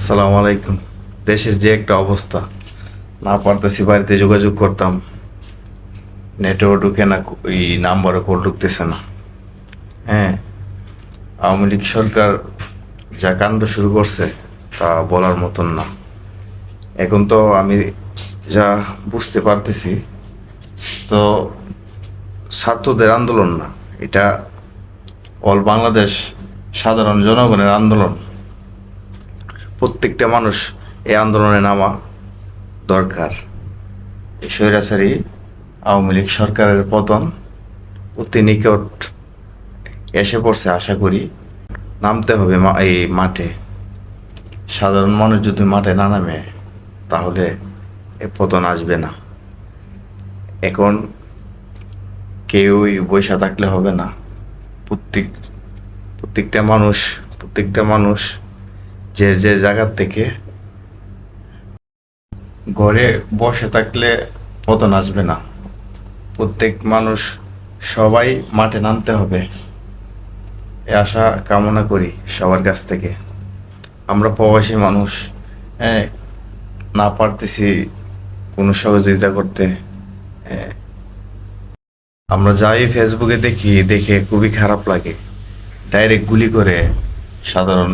আসসালামু আলাইকুম। দেশের যে একটা অবস্থা, না পারতেছি বাড়িতে যোগাযোগ করতাম, নেটও ঢুকে না, ওই নাম্বারে কল ঢুকতেছে না। হ্যাঁ, আওয়ামী লীগ সরকার যা কাণ্ড শুরু করছে তা বলার মতন না। এখন তো আমি যা বুঝতে পারতেছি, তো ছাত্রদের আন্দোলন না, এটা অল বাংলাদেশ সাধারণ জনগণের আন্দোলন। প্রত্যেকটা মানুষ এই আন্দোলনে নামা দরকার। এই স্বৈরাচারী আওয়ামী লীগ সরকারের পতন অতি নিকট এসে পড়ছে। আশা করি নামতে হবে এই মাঠে। সাধারণ মানুষ যদি মাঠে না নামে তাহলে এ পতন আসবে না। এখন কেউই বৈশা থাকলে হবে না। প্রত্যেকটা মানুষ যে যে জায়গার থেকে ঘরে বসে থাকলে পতন আসবে না। প্রত্যেক মানুষ সবাই মাঠে নামতে হবে, এ আশা কামনা করি সবার কাছ থেকে। আমরা প্রবাসী মানুষ, হ্যাঁ, না পারতেছি কোনো সহযোগিতা করতে। হ্যাঁ, আমরা যাই ফেসবুকে দেখে খুবই খারাপ লাগে। ডাইরেক্ট গুলি করে সাধারণ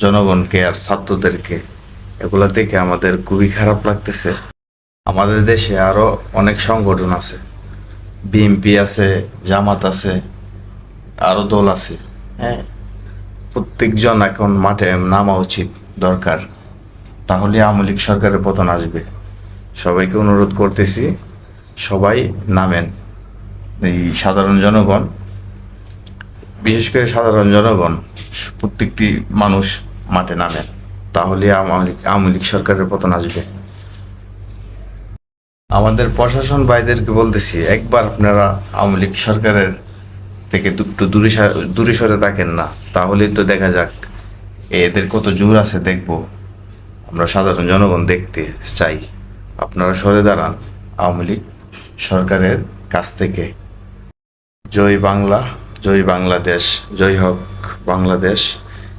জনগণকে আর ছাত্রদেরকে, এগুলা দেখে আমাদের খুবই খারাপ লাগতেছে। আমাদের দেশে আরো অনেক সংগঠন আছে, বিএনপি আছে, জামাত আছে, আরো দল আছে। হ্যাঁ, প্রত্যেকজন এখন মাঠে নামা উচিত, দরকার। তাহলে আওয়ামী লীগ সরকারের পতন আসবে। সবাইকে অনুরোধ করতেছি, সবাই নামেন। এই সাধারণ জনগণ, বিশেষ করে সাধারণ জনগণ, প্রত্যেকটি মানুষ মাঠে নামেন, তাহলে আওয়ামী লীগ সরকারের পতন আসবে। আমাদের প্রশাসন ভাইদেরকে বলতেছি, একবার আপনারা আওয়ামী লীগ সরকারের থেকে একটু দূরে সরে থাকেন না, তাহলেই তো দেখা যাক এদের কত জোর আছে দেখবো। আমরা সাধারণ জনগণ দেখতে চাই। আপনারা সরে দাঁড়ান আওয়ামী লীগ সরকারের কাছ থেকে। জয় বাংলা, জয় বাংলাদেশ, জয় হোক বাংলাদেশ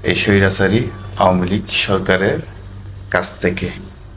এই স্বৈরাচারী আওয়ামী লীগ সরকারের কাছ থেকে।